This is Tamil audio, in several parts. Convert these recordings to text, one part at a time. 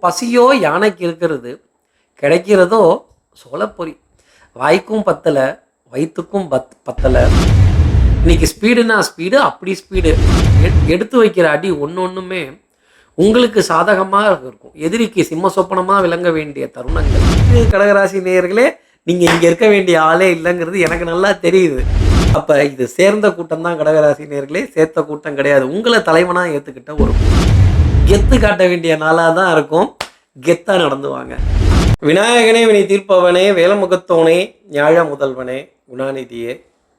பசியோ யானைக்கு இருக்கிறது, கிடைக்கிறதோ சோளப்பொரி. வாய்க்கும் பத்தல, வயிற்றுக்கும் பத்தல. இன்னைக்கு ஸ்பீடுனா ஸ்பீடு, அப்படி ஸ்பீடு. எடுத்து வைக்கிற அடி ஒன்றுமே உங்களுக்கு சாதகமாக இருக்கும். எதிரிக்கு சிம்ம சொப்பனமாக விளங்க வேண்டிய தருணங்கள். கடகராசி நேயர்களே, நீங்கள் இங்கே இருக்க வேண்டிய ஆளே இல்லைங்கிறது எனக்கு நல்லா தெரியுது. அப்போ இது சேர்ந்த கூட்டம் தான் கடகராசி நேயர்களே, சேர்த்த கூட்டம் கிடையாது. உங்களை தலைவனாக ஏற்றுக்கிட்ட ஒரு கெத்து காட்ட வேண்டிய நாளாக தான் இருக்கும். கெத்தாக நடந்துவாங்க. விநாயகனே வினை தீர்ப்பவனே, வேலமுகத்தோனே, ஞாழ முதல்வனே, குணாநிதியே,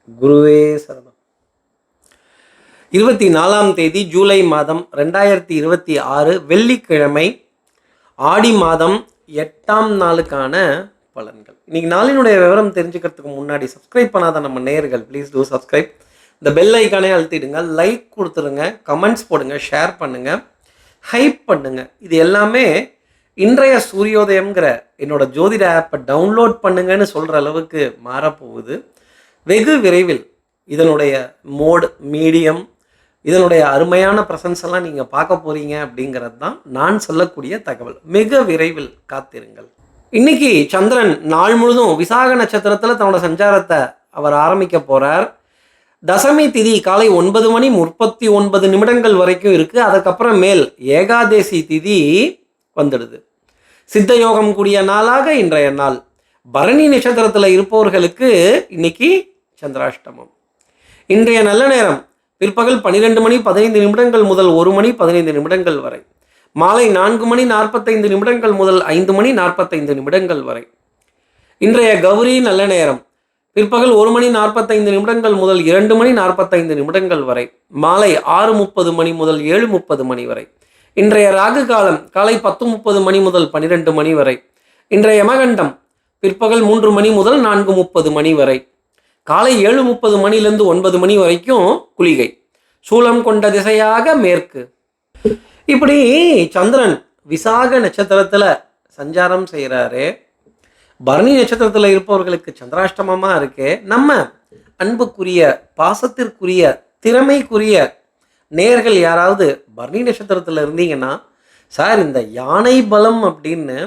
குருவே சரணம். 24ஆம் தேதி ஜூலை மாதம் 2026 வெள்ளிக்கிழமை, ஆடி மாதம் 8ஆம் நாளுக்கான பலன்கள். இன்னைக்கு நாளினுடைய விவரம் தெரிஞ்சுக்கிறதுக்கு முன்னாடி சப்ஸ்கிரைப் பண்ணாத நம்ம நேயர்கள் ப்ளீஸ் டூ சப்ஸ்கிரைப். இந்த பெல் ஐக்கானே அழுத்திடுங்க, லைக் கொடுத்துருங்க, கமெண்ட்ஸ் போடுங்க, ஷேர் பண்ணுங்க, ஹைப் பண்ணுங்க. இது எல்லாமே இன்றைய சூரியோதயம்ங்கிற என்னோட ஜோதிட ஆப்பை டவுன்லோட் பண்ணுங்கன்னு சொல்கிற அளவுக்கு மாறப்போகுது. வெகு விரைவில் இதனுடைய மோட், மீடியம், இதனுடைய அருமையான ப்ரெசன்ஸ் எல்லாம் நீங்கள் பார்க்க போகிறீங்க அப்படிங்கிறது தான் நான் சொல்லக்கூடிய தகவல். மிக விரைவில் காத்திருங்கள். இன்னைக்கு சந்திரன் நாள் முழுதும் விசாக நட்சத்திரத்தில் தன்னோட சஞ்சாரத்தை அவர் ஆரம்பிக்க போகிறார். தசமி திதி காலை 9:39 வரைக்கும் இருக்குது. அதுக்கப்புறம் மேல் ஏகாதேசி திதி வந்துடுது. சித்த யோகம் கூடிய நாளாக இன்றைய நாள். பரணி நட்சத்திரத்தில் இருப்பவர்களுக்கு இன்னைக்கு சந்திராஷ்டமம். இன்றைய நல்ல நேரம் பிற்பகல் 12:15 முதல் 1:15 வரை, மாலை 4:45 முதல் 5:45 வரை. இன்றைய கௌரி நல்ல நேரம் பிற்பகல் 1:45 முதல் 2:45 வரை, மாலை 6:30 முதல் 7:30 வரை. இன்றைய ராகு காலம் காலை 10:30 முதல் 12 வரை. இன்றைய யமகண்டம் பிற்பகல் 3 முதல் 4:30 வரை. காலை 7:30 9 வரைக்கும் குளிகை. சூலம் கொண்ட திசையாக மேற்கு. இப்படி சந்திரன் விசாக நட்சத்திரத்தில் சஞ்சாரம் செய்கிறாரு. பரணி நட்சத்திரத்தில் இருப்பவர்களுக்கு சந்திராஷ்டமமாக இருக்கு. நம்ம அன்புக்குரிய, பாசத்திற்குரிய, திறமைக்குரிய நேர்கள் யாராவது பரணி நட்சத்திரத்தில் இருந்தீங்கன்னா, சார் இந்த யானை பலம் அப்படின்னு,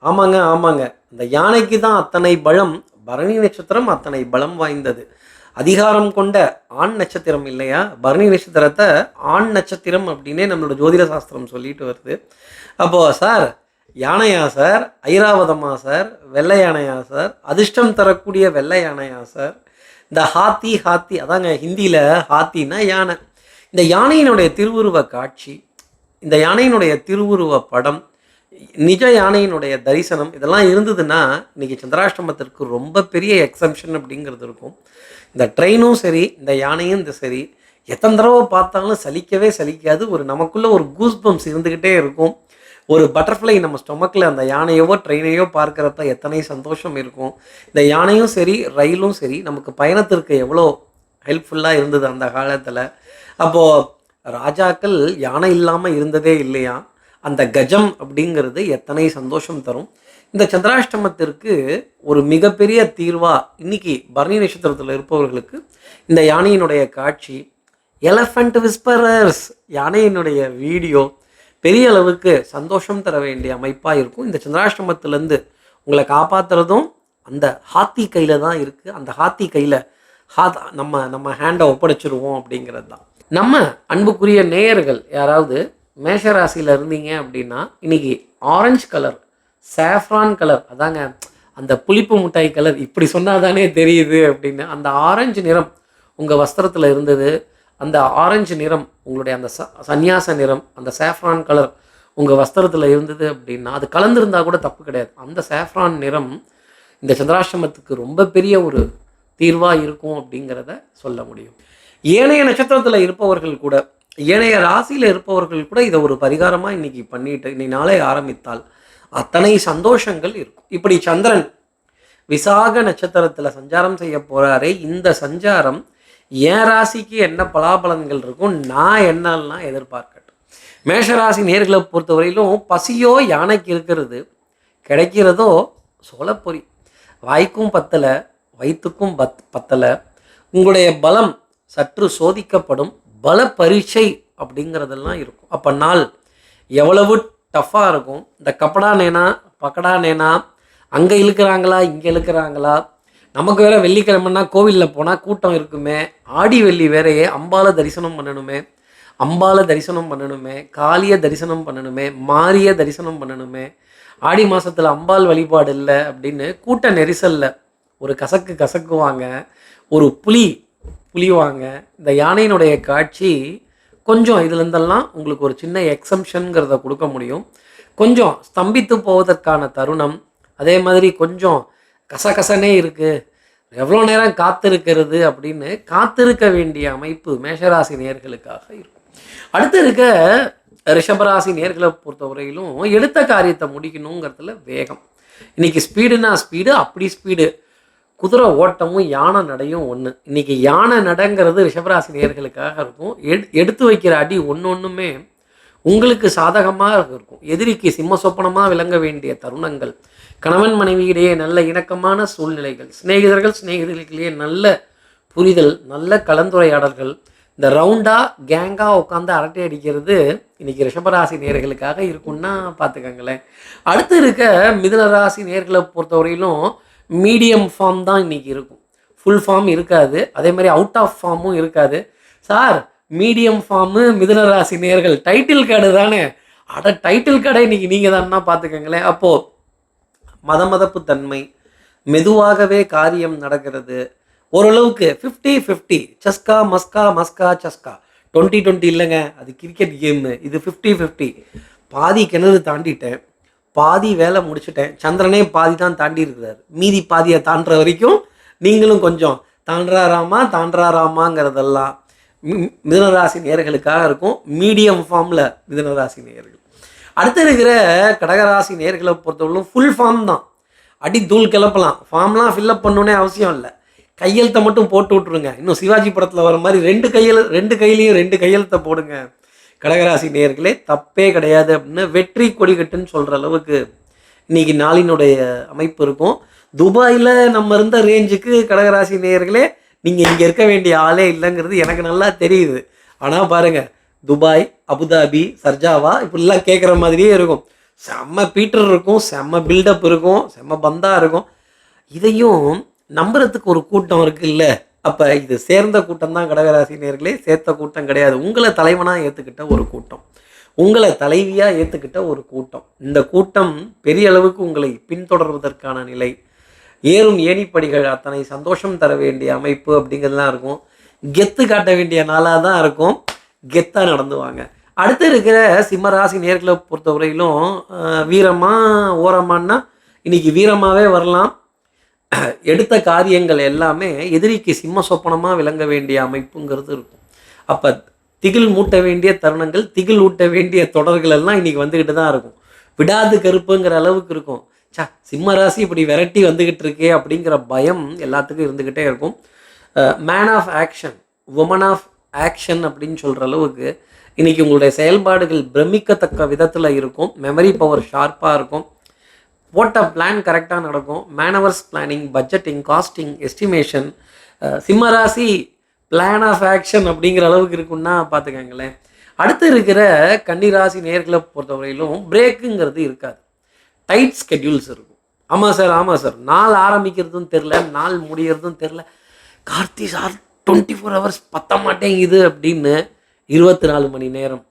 ஆமாங்க இந்த யானைக்கு தான் அத்தனை பலம், பரணி நட்சத்திரம் அத்தனை பலம் வாய்ந்தது. அதிகாரம் கொண்ட ஆண் நட்சத்திரம் இல்லையா? பரணி நட்சத்திரத்தை ஆண் நட்சத்திரம் அப்படின்னே நம்மளோட ஜோதிட சாஸ்திரம் சொல்லிட்டு வருது. அப்போது சார் யானையா சார், ஐராவதமா சார், வெள்ளை யானையா சார், அதிர்ஷ்டம் தரக்கூடிய வெள்ளை யானையா சார், இந்த ஹாத்தி அதாங்க ஹிந்தியில் ஹாத்தின்னா யானை. இந்த யானையினுடைய திருவுருவ காட்சி, இந்த யானையினுடைய திருவுருவ படம், நிஜ யானையினுடைய தரிசனம், இதெல்லாம் இருந்ததுன்னா இன்றைக்கி சந்திராஷ்டமத்திற்கு ரொம்ப பெரிய எக்ஸம்ஷன் அப்படிங்கிறது இருக்கும். இந்த ட்ரெயினும் சரி, இந்த யானையும் சரி, எத்தனை தடவை பார்த்தாலும் சலிக்காது. நமக்குள்ளே ஒரு கூஸ் பம்ப்ஸ் இருந்துக்கிட்டே இருக்கும். ஒரு பட்டர்ஃப்ளை நம்ம ஸ்டொமக்கில் அந்த யானையவோ ட்ரெயினையோ பார்க்குறப்ப எத்தனை சந்தோஷம் இருக்கும். இந்த யானையும் சரி, ரயிலும் சரி, நமக்கு பயணத்திற்கு எவ்வளோ ஹெல்ப்ஃபுல்லாக இருந்தது அந்த காலத்தில். அப்போது ராஜாக்கள் யானை இல்லாமல் இருந்ததே இல்லையா? அந்த கஜம் அப்படிங்கிறது எத்தனை சந்தோஷம் தரும். இந்த சந்திராஷ்டமத்திற்கு ஒரு மிகப்பெரிய தீர்வாக இன்னைக்கு பரணி நட்சத்திரத்தில் இருப்பவர்களுக்கு இந்த யானையினுடைய காட்சி, எலஃபண்ட் விஸ்பரர்ஸ், யானையினுடைய வீடியோ பெரிய அளவுக்கு சந்தோஷம் தர வேண்டிய அமைப்பாக இருக்கும். இந்த சந்திராஷ்டமத்திலேருந்து உங்களை காப்பாற்றுறதும் அந்த ஹாத்தி கையில் தான் இருக்குது. அந்த ஹாத்தி கையில் நம்ம ஹேண்டை ஒப்படைச்சிருவோம் அப்படிங்கிறது தான். நம்ம அன்புக்குரிய நேயர்கள் யாராவது மேஷராசியில் இருந்தீங்க அப்படின்னா, இன்றைக்கி ஆரஞ்சு கலர், சாஃப்ரான் கலர், அதாங்க அந்த புளிப்பு மிட்டாய் கலர், இப்படி சொன்னால் தானே தெரியுது அப்படின்னு, அந்த ஆரஞ்சு நிறம் உங்கள் வஸ்திரத்தில் இருந்தது. அந்த ஆரஞ்சு நிறம் உங்களுடைய அந்த சந்நியாச நிறம், அந்த சாஃப்ரான் கலர் உங்கள் வஸ்திரத்தில் இருந்தது அப்படின்னா, அது கலந்துருந்தால் கூட தப்பு கிடையாது. அந்த சாஃப்ரான் நிறம் இந்த சந்திராஷ்டமத்துக்கு ரொம்ப பெரிய ஒரு தீர்வாக இருக்கும் அப்படிங்கிறத சொல்ல முடியும். ஏனைய நட்சத்திரத்தில் இருப்பவர்கள் கூட, ஏனைய ராசியில் இருப்பவர்கள் கூட இதை ஒரு பரிகாரமாக இன்றைக்கி பண்ணிட்டு இன்னைக்கு நாளே ஆரம்பித்தால் அத்தனை சந்தோஷங்கள் இருக்கும். இப்படி சந்திரன் விசாக நட்சத்திரத்தில் சஞ்சாரம் செய்ய போகிறாரே, இந்த சஞ்சாரம் என் ராசிக்கு என்ன பலாபலன்கள் இருக்கும், நான் என்னெல்லாம் எதிர்பார்க்கட்டும். மேஷராசி நேர்களை பொறுத்தவரையிலும் பசியோ யானைக்கு இருக்கிறது, கிடைக்கிறதோ சோளப்பொரி. வாய்க்கும் பத்தலை, வயிற்றுக்கும் பத்தலை. உங்களுடைய பலம் சற்று சோதிக்கப்படும். பல பரீட்சை அப்படிங்கிறதெல்லாம் இருக்கும். அப்போ நாள் எவ்வளவு டஃப்பாக இருக்கும். இந்த கப்படா நேனா பக்கடா நேனா அங்கே இழுக்கிறாங்களா இங்கே இழுக்கிறாங்களா, நமக்கு வேற வெள்ளிக்கிழமைன்னா கோவிலில் போனால் கூட்டம் இருக்குமே, ஆடி வெள்ளி வேறையே அம்பால தரிசனம் பண்ணணுமே, அம்பால தரிசனம் பண்ணணுமே, காளிய தரிசனம் பண்ணணுமே, மாரிய தரிசனம் பண்ணணுமே, ஆடி மாதத்தில் அம்பாள் வழிபாடு இல்லை அப்படின்னு கூட்ட நெரிசலில் ஒரு கசக்குவாங்க, ஒரு புலிவாங்க. இந்த யானையினுடைய காட்சி கொஞ்சம் இதுலேருந்தெல்லாம் உங்களுக்கு ஒரு சின்ன எக்ஸம்ஷனுங்கிறத கொடுக்க முடியும். கொஞ்சம் ஸ்தம்பித்து போவதற்கான தருணம், அதே மாதிரி கொஞ்சம் கசகசனே இருக்குது, எவ்வளோ நேரம் காத்திருக்கிறது அப்படின்னு காத்திருக்க வேண்டிய அமைப்பு மேஷராசி நேயர்களுக்காக இருக்கும். அடுத்து இருக்க ரிஷபராசி நேயர்களை பொறுத்தவரையிலும் எடுத்த காரியத்தை முடிக்கணுங்கிறதுல வேகம். இன்னைக்கு ஸ்பீடுனா ஸ்பீடு, அப்படி ஸ்பீடு. குதிரை ஓட்டமும் யானை நடையும் ஒன்று. இன்னைக்கு யானை நடைங்கிறது ரிஷபராசி நேயர்களுக்காக இருக்கும். எடுத்து வைக்கிற அடி ஒன்றுமே உங்களுக்கு சாதகமாக இருக்கும். எதிரிக்கு சிம்ம சொப்பனமாக விளங்க வேண்டிய தருணங்கள், கணவன் மனைவியிடையே நல்ல இணக்கமான சூழ்நிலைகள், சிநேகிதர்களுக்கிடையே நல்ல புரிதல், நல்ல கலந்துரையாடல்கள், இந்த ரவுண்டாக கேங்காக உட்காந்து அரட்டை அடிக்கிறது இன்றைக்கி ரிஷபராசி நேயர்களுக்காக இருக்குன்னா பார்த்துக்கங்களேன். அடுத்து இருக்க மிதுனராசி நேயர்களை பொறுத்தவரையிலும் மீடியம் ஃபார்ம் தான் இன்றைக்கி இருக்கும். ஃபுல் ஃபார்ம் இருக்காது, அதே மாதிரி அவுட் ஆஃப் ஃபார்மும் இருக்காது. சார் மீடியம் ஃபார்மு மிதுனராசி நேயர்கள் டைட்டில் கார்டு தானே, டைட்டில் கார்டை இன்றைக்கி நீங்கள் தான்னா பார்த்துக்கங்களேன். அப்போது மதமதப்பு தன்மை, மெதுவாகவே காரியம் நடக்கிறது, ஓரளவுக்கு 50-50, சஸ்கா மஸ்கா சஸ்கா. 20-20 இல்லைங்க, அது கிரிக்கெட் கேமு. இது 50-50. பாதி கிணறு தாண்டிட்டேன், பாதி வேலை முடிச்சுட்டேன். சந்திரனே பாதி தான் தாண்டி இருக்கிறார், மீதி பாதியை தாண்டுற வரைக்கும் நீங்களும் கொஞ்சம் தாண்டாராமாங்கிறதெல்லாம் மிதுனராசி நேயர்களுக்காக இருக்கும். மீடியம் ஃபார்மில் மிதுனராசி நேயர்கள். அடுத்து இருக்கிற கடகராசி நேயர்களை பொறுத்தவரைக்கும் ஃபுல் ஃபார்ம் தான். அடி தூள் கிளப்பலாம், ஃபார்ம்லாம் ஃபில்லப் பண்ணணுன்னே அவசியம் இல்லை, கையெழுத்தை மட்டும் போட்டு விட்ருங்க. இன்னும் சிவாஜி படத்தில் வர மாதிரி ரெண்டு கையிலையும் 2 கையெழுத்தை போடுங்க. கடகராசி நேயர்களே தப்பே கிடையாது அப்படின்னு வெற்றி கொடி கட்டுன்னு சொல்கிற அளவுக்கு இன்றைக்கி நாளினுடைய அமைப்பு இருக்கும். துபாயில் நம்ம இருந்த ரேஞ்சுக்கு கடகராசி நேயர்களே நீங்கள் இங்கே இருக்க வேண்டிய ஆளே இல்லைங்கிறது எனக்கு நல்லா தெரியுது. ஆனால் பாருங்கள், துபாய், அபுதாபி, சர்ஜாவா இப்படிலாம் கேட்குற மாதிரியே இருக்கும். செம்ம பீட்டர் இருக்கும், செம்ம பில்டப் இருக்கும், செம்ம பந்தா இருக்கும். இதையும் நம்புறதுக்கு ஒரு கூட்டம் இருக்குல்ல, அப்போ இது சேர்ந்த கூட்டம் தான் கடகராசி நேயர்களே, சேர்த்த கூட்டம் கிடையாது. உங்களை தலைவனாக ஏற்றுக்கிட்ட ஒரு கூட்டம், உங்களை தலைவியாக ஏற்றுக்கிட்ட ஒரு கூட்டம். இந்த கூட்டம் பெரிய அளவுக்கு உங்களை பின்தொடர்வதற்கான நிலை, ஏறும் ஏணிப்படிகள் அத்தனை சந்தோஷம் தர வேண்டிய அமைப்பு அப்படிங்கிறதுலாம் இருக்கும். கெத்து காட்ட வேண்டிய நாளாக தான் இருக்கும், கெத்தாக நடந்துவாங்க. அடுத்து இருக்கிற சிம்மராசி நேயர்களை பொறுத்தவரையிலும் வீரமா ஓரமானா இன்னைக்கு வீரமாகவே வரலாம். எடுத்த காரியங்கள் எல்லாமே எதிரிக்கு சிம்ம சொப்பனமாக விளங்க வேண்டிய அமைப்புங்கிறது இருக்கும். அப்போ திகில் மூட்ட வேண்டிய தருணங்கள், திகில் ஊட்ட வேண்டிய தொடர்கள் எல்லாம் இன்றைக்கி வந்துக்கிட்டு தான் இருக்கும். விடாது கருப்புங்கிற அளவுக்கு இருக்கும். சிம்ம ராசி இப்படி விரட்டி வந்துக்கிட்டு இருக்கே அப்படிங்கிற பயம் எல்லாத்துக்கும் இருந்துக்கிட்டே இருக்கும். Man of action, woman of action அப்படின்னு சொல்கிற அளவுக்கு இன்றைக்கி உங்களுடைய செயல்பாடுகள் பிரமிக்கத்தக்க விதத்தில் இருக்கும். மெமரி பவர் ஷார்ப்பாக இருக்கும். போட்ட பிளான் கரெக்டாக நடக்கும். Manoeuvres planning, budgeting, costing, estimation. சிம்மராசி பிளான் ஆஃப் ஆக்ஷன் அப்படிங்கிற அளவுக்கு இருக்குன்னா பார்த்துக்கங்களேன். அடுத்து இருக்கிற கன்னிராசி நேயர்களை பொறுத்தவரையிலும் பிரேக்குங்கிறது இருக்காது, டைட் ஸ்கெட்யூல்ஸ் இருக்கும். ஆமாம் சார், நாள் ஆரம்பிக்கிறதும் தெரில, நாள் முடிகிறதும் தெரில. கார்த்தி சார் 24 hours பத்த மாட்டேங்குது அப்படின்னு 24 மணி நேரம்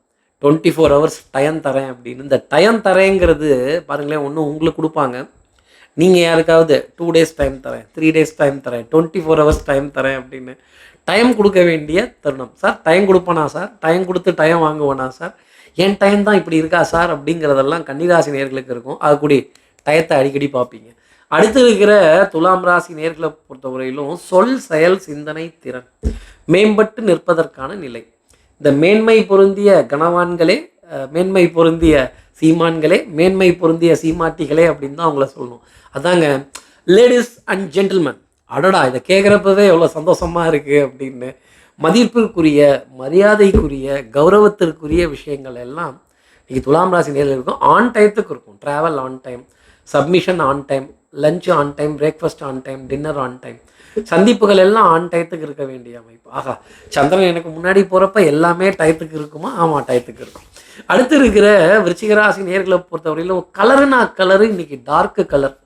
24 hours டயம் தரேன் அப்படின்னு. இந்த டயம் தரேங்கிறது பாருங்களேன், ஒன்று உங்களுக்கு கொடுப்பாங்க, நீங்கள் யாருக்காவது 2 days டைம் தரேன், 3 days டைம் தரேன், 24 hours டைம் தரேன் அப்படின்னு டைம் கொடுக்க வேண்டிய தருணம். சார் டைம் கொடுப்பேனா சார், டைம் கொடுத்து டைம் வாங்குவேனா சார், என் டைம் தான் இப்படி இருக்கா சார் அப்படிங்கிறதெல்லாம் கன்னிராசி நேயர்களுக்கு இருக்கும். அது கூடி டயத்தை அடிக்கடி பார்ப்பீங்க. அடுத்து இருக்கிற துலாம் ராசி நேயர்களை பொறுத்தவரையிலும் சொல், செயல், சிந்தனை, திறன் மேம்பட்டு நிற்பதற்கான நிலை. இந்த மேன்மை பொருந்திய கணவான்களே, மேன்மை பொருந்திய சீமான்களே, மேன்மை பொருந்திய சீமாட்டிகளே அப்படின்னு தான் அவங்கள சொல்லணும். அதாங்க லேடிஸ் அண்ட் ஜென்டில்மேன். அடடா, இதை கேட்குறப்பவே எவ்வளோ சந்தோஷமாக இருக்குது அப்படின்னு. மதிப்பிற்குரிய, மரியாதைக்குரிய, கௌரவத்திற்குரிய விஷயங்கள் எல்லாம் இன்றைக்கி துலாம் ராசி நேரில் இருக்கும். ஆன் டைத்துக்கு இருக்கும். Travel on time, submission on time, lunch on time, breakfast on time, dinner on time. சந்திப்புகள் எல்லாம் ஆன் டயத்துக்கு இருக்க வேண்டிய அமைப்பு. ஆகா, சந்திரன் எனக்கு முன்னாடி போகிறப்ப எல்லாமே டயத்துக்கு இருக்குமா? ஆமாம், டயத்துக்கு இருக்கும். அடுத்து இருக்கிற விருச்சிகராசி நேர்களை பொறுத்தவரையிலும் கலருனா கலரு இன்னைக்கு டார்க்கு கலர்,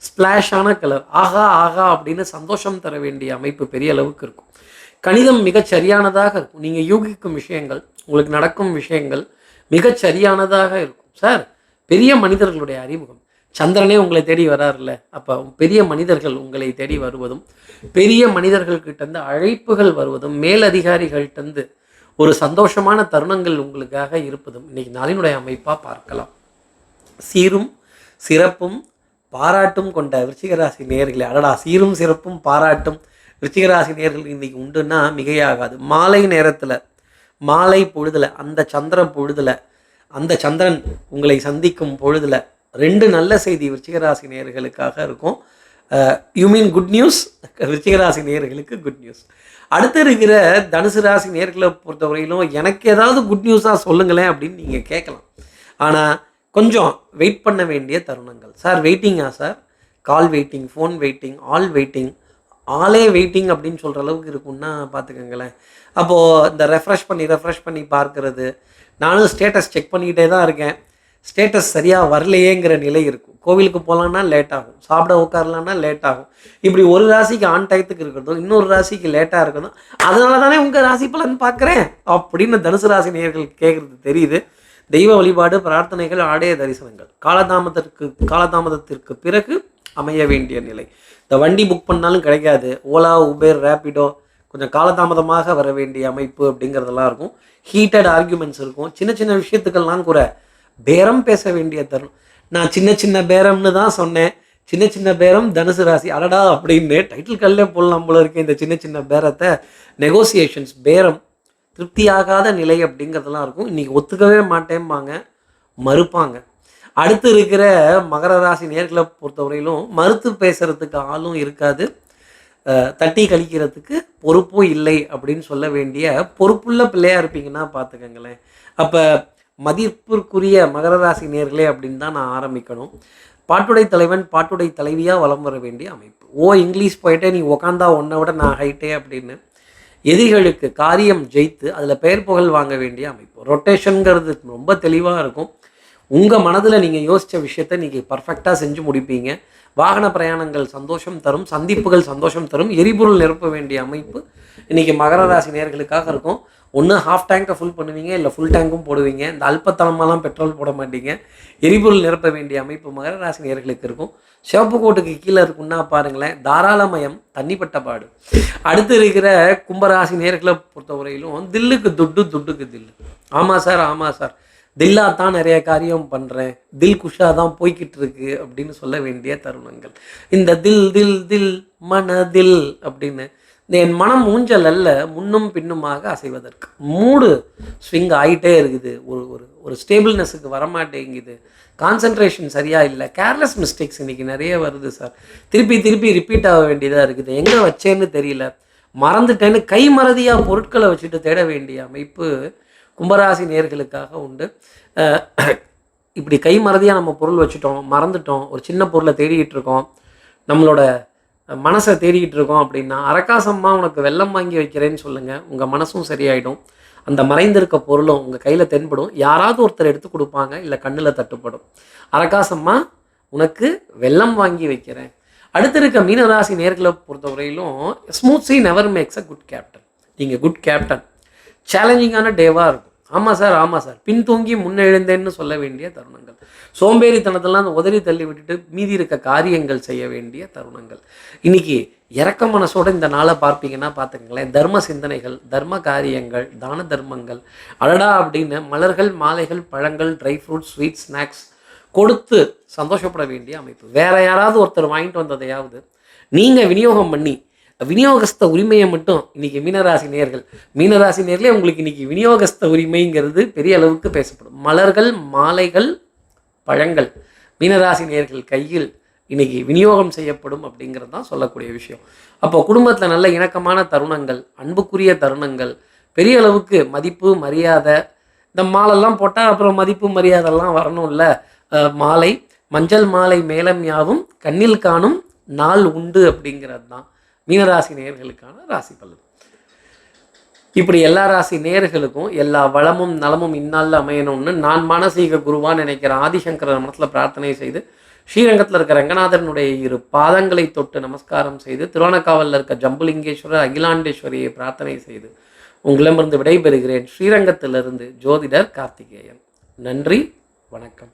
ஸ்பிளாஷான கலர். ஆகா ஆகா அப்படின்னு சந்தோஷம் தர வேண்டிய அமைப்பு பெரிய அளவுக்கு இருக்கும். கணிதம் மிகச் சரியானதாக இருக்கும். நீங்கள் யூகிக்கும் விஷயங்கள், உங்களுக்கு நடக்கும் விஷயங்கள் மிகச் சரியானதாக இருக்கும். சார், பெரிய மனிதர்களுடைய அறிமுகம், சந்திரனே உங்களை தேடி வராருல்ல, அப்போ பெரிய மனிதர்கள் உங்களை தேடி வருவதும், பெரிய மனிதர்கள்கிட்டேருந்து அழைப்புகள் வருவதும், மேலதிகாரிகள்கிட்டருந்து ஒரு சந்தோஷமான தருணங்கள் உங்களுக்காக இருப்பதும் இன்னைக்கு நாளினுடைய அமைப்பாக பார்க்கலாம். சீரும் சிறப்பும் பாராட்டும் கொண்ட விருச்சிகராசி நேயர்களே, அடடா, சீரும் சிறப்பும் பாராட்டும் விருச்சிகராசி நேயர்கள் இன்னைக்கு உண்டுன்னா மிகையாகாது. மாலை நேரத்தில், மாலை பொழுதுல, அந்த சந்திர பொழுதுல, அந்த சந்திரன் உங்களை சந்திக்கும் பொழுதுல 2 நல்ல செய்தி விருச்சிகராசி நேயர்களுக்காக இருக்கும். You mean good news? விருச்சிகராசி நேயர்களுக்கு குட் நியூஸ். அடுத்து இருக்கிற தனுசு ராசி நேயர்களை பொறுத்தவரையிலும் எனக்கு ஏதாவது குட் நியூஸாக சொல்லுங்களேன் அப்படின்னு நீங்கள் கேட்கலாம். ஆனால் கொஞ்சம் வெயிட் பண்ண வேண்டிய தருணங்கள். சார் வெயிட்டிங்கா sir? Call waiting, phone waiting, all waiting, ஆளே வெயிட்டிங் அப்படின்னு சொல்கிற அளவுக்கு இருக்குன்னா பார்த்துக்கங்களேன். அப்போது இந்த ரெஃப்ரெஷ் பண்ணி பார்க்குறது, நானும் ஸ்டேட்டஸ் செக் பண்ணிக்கிட்டே தான் இருக்கேன், ஸ்டேட்டஸ் சரியாக வரலையேங்கிற நிலை இருக்கும். கோவிலுக்கு போகலான்னா லேட் ஆகும், சாப்பிட உட்காரலான்னா லேட் ஆகும். இப்படி ஒரு ராசிக்கு ஆன் டயத்துக்கு இருக்கிறதும் இன்னொரு ராசிக்கு லேட்டாக இருக்கணும். அதனால தானே உங்கள் ராசி பலன் பார்க்குறேன் அப்படின்னு தனுசு ராசி நேயர்கள் கேட்குறது தெரியுது. தெய்வ வழிபாடு, பிரார்த்தனைகள், ஆடைய தரிசனங்கள் காலதாமதத்திற்கு பிறகு அமைய வேண்டிய நிலை. இந்த வண்டி புக் பண்ணாலும் கிடைக்காது, ஓலா, உபேர், ரேப்பிடோ கொஞ்சம் காலதாமதமாக வர வேண்டிய அமைப்பு அப்படிங்கிறதெல்லாம் இருக்கும். ஹீட்டட் ஆர்கியூமெண்ட்ஸ் இருக்கும். சின்ன சின்ன விஷயத்துக்கெல்லாம் கூட பேரம் பேச வேண்டிய தருணம். நான் சின்ன பேரம்னு தான் சொன்னேன். சின்ன பேரம் தனுசு ராசி, அடடா அப்படின்னு டைட்டில் கல்லே போடலாம் போல இருக்கேன். இந்த சின்ன பேரத்தை நெகோசியேஷன்ஸ், பேரம், திருப்தியாகாத நிலை அப்படிங்கிறதெல்லாம் இருக்கும். இன்றைக்கி ஒத்துக்கவே மாட்டேன்பாங்க, மறுப்பாங்க. அடுத்து இருக்கிற மகர ராசி நேர்களை பொறுத்தவரையிலும் மறுத்து பேசுகிறதுக்கு ஆளும் இருக்காது, தட்டி கழிக்கிறதுக்கு பொறுப்பும் இல்லை அப்படின்னு சொல்ல வேண்டிய பொறுப்புள்ள பிள்ளையாக இருப்பீங்கன்னா பார்த்துக்கங்களேன். அப்போ மதிப்பிற்குரிய மகர ராசி நேர்களே அப்படின்னு தான் நான் ஆரம்பிக்கணும். பாட்டுடை தலைவன் பாட்டுடை தலைவியாக வலம் வர வேண்டிய அமைப்பு. இங்கிலீஷ் போயிட்டே நீ உக்காந்தா உன்னை விட நான் ஹைட்டே அப்படின்னு எதிரிகளுக்கு காரியம் ஜெயித்து அதில் பெயர் புகழ் வாங்க வேண்டிய அமைப்பு. ரொட்டேஷனுங்கிறது ரொம்ப தெளிவாக இருக்கும். உங்கள் மனதில் நீங்கள் யோசித்த விஷயத்தை நீங்கள் பர்ஃபெக்டாக செஞ்சு முடிப்பீங்க. வாகன பிரயாணங்கள் சந்தோஷம் தரும், சந்திப்புகள் சந்தோஷம் தரும். எரிபொருள் நிரப்ப வேண்டிய அமைப்பு இன்றைக்கி மகர ராசி நேயர்களுக்காக இருக்கும். ஒன்று ஹாஃப் டேங்கை ஃபுல் பண்ணுவீங்க, இல்லை ஃபுல் டேங்கும் போடுவீங்க. இந்த அல்பத்தனமாலாம் பெட்ரோல் போட மாட்டீங்க. எரிபொருள் நிரப்ப வேண்டிய அமைப்பு மகர ராசி நேயர்களுக்கு இருக்கும். சிவப்பு கோட்டுக்கு கீழே இருக்குன்னா பாருங்களேன், தாராளமயம், தண்ணிப்பட்ட பாடு. அடுத்து இருக்கிற கும்பராசி நேயர்களை பொறுத்தவரையிலும் தில்லுக்கு துட்டுக்கு தில்லு. ஆமாம் சார், தில்லாக தான் நிறைய காரியம் பண்ணுறேன், தில் குஷாக தான் போய்கிட்டு இருக்கு அப்படின்னு சொல்ல வேண்டிய தருணங்கள். இந்த தில் தில் தில் மனதில் அப்படின்னு என் மனம் ஊஞ்சல் அல்ல, முன்னும் பின்னுமாக அசைவதற்கு மூடு ஸ்விங் ஆகிட்டே இருக்குது. ஒரு ஸ்டேபிள்னஸுக்கு வரமாட்டேங்குது. கான்சன்ட்ரேஷன் சரியாக இல்லை. கேர்லெஸ் மிஸ்டேக்ஸ் இன்றைக்கி நிறைய வருது சார். திருப்பி ரிப்பீட் ஆக வேண்டியதாக இருக்குது. எங்கே வச்சேன்னு தெரியல, மறந்துட்டேன்னு கை மறதியாக பொருட்களை வச்சுட்டு தேட வேண்டிய அமைப்பு கும்பராசி நேர்களுக்காக உண்டு. இப்படி கை மறதியாக நம்ம பொருள் வச்சுட்டோம், மறந்துட்டோம், ஒரு சின்ன பொருளை தேடிக்கிட்டு இருக்கோம், நம்மளோட மனசை தேடிக்கிட்டு இருக்கோம் அப்படின்னா, அரக்காசம்மா உனக்கு வெல்லம் வாங்கி வைக்கிறேன்னு சொல்லுங்கள். உங்கள் மனசும் சரியாயிடும். அந்த மறைந்திருக்க பொருளும் உங்கள் கையில் தென்படும். யாராவது ஒருத்தர் எடுத்து கொடுப்பாங்க, இல்லை கண்ணில் தட்டுப்படும். அரக்காசம்மா உனக்கு வெல்லம் வாங்கி வைக்கிறேன். அடுத்து இருக்க மீனராசி நேர்களை பொறுத்தவரையிலும் smooth sea never makes a good captain. நீங்கள் குட் கேப்டன். சேலஞ்சிங்கான டேவாக இருக்கும். ஆமாம் சார், பின்தூங்கி முன்னெழுந்தேன்னு சொல்ல வேண்டிய தருணங்கள். சோம்பேறித்தனத்தெல்லாம் உதறி தள்ளி விட்டுட்டு மீதி இருக்க காரியங்கள் செய்ய வேண்டிய தருணங்கள். இன்னைக்கு இறக்க மனசோட இந்த நாளை பார்ப்பீங்கன்னா பார்த்துக்கங்களேன், தர்ம சிந்தனைகள், தர்ம காரியங்கள், தான தர்மங்கள், அடடா அப்படின்னு மலர்கள், மாலைகள், பழங்கள், ட்ரை ஃப்ரூட்ஸ், ஸ்வீட் ஸ்நாக்ஸ் கொடுத்து சந்தோஷப்பட வேண்டிய அமைப்பு. வேற யாராவது ஒருத்தர் வாங்கிட்டு வந்ததையாவது நீங்கள் விநியோகம் பண்ணி விநியோகஸ்த உரிமையை மட்டும் இன்னைக்கு மீனராசி நேர்களே உங்களுக்கு இன்னைக்கு விநியோகஸ்த உரிமைங்கிறது பெரிய அளவுக்கு பேசப்படும். மலர்கள், மாலைகள், பழங்கள் மீனராசி நேர்கள் கையில் இன்னைக்கு விநியோகம் செய்யப்படும் அப்படிங்கிறது தான் சொல்லக்கூடிய விஷயம். அப்போ குடும்பத்தில் நல்ல இணக்கமான தருணங்கள், அன்புக்குரிய தருணங்கள், பெரிய அளவுக்கு மதிப்பு மரியாதை. இந்த மாலெல்லாம் போட்டால் அப்புறம் மதிப்பு மரியாதைலாம் வரணும்ல. மாலை, மஞ்சள் மாலை மேலம் யாவும் கண்ணில் காணும் நாள் உண்டு அப்படிங்கிறது தான் மீனராசி நேயர்களுக்கான ராசி பலன். இப்படி எல்லா ராசி நேயர்களுக்கும் எல்லா வளமும் நலமும் இந்நாளில் அமையணும்னு நான் மானசீக குருவான்னு நினைக்கிற ஆதிசங்கர மனத்தில் பிரார்த்தனை செய்து, ஸ்ரீரங்கத்தில் இருக்க ரங்கநாதனுடைய 2 பாதங்களை தொட்டு நமஸ்காரம் செய்து, திருவானக்காவலில் இருக்க ஜம்புலிங்கேஸ்வரர் அகிலாண்டேஸ்வரியை பிரார்த்தனை செய்து உங்களிடமிருந்து விடைபெறுகிறேன். ஸ்ரீரங்கத்திலிருந்து ஜோதிடர் கார்த்திகேயன். நன்றி, வணக்கம்.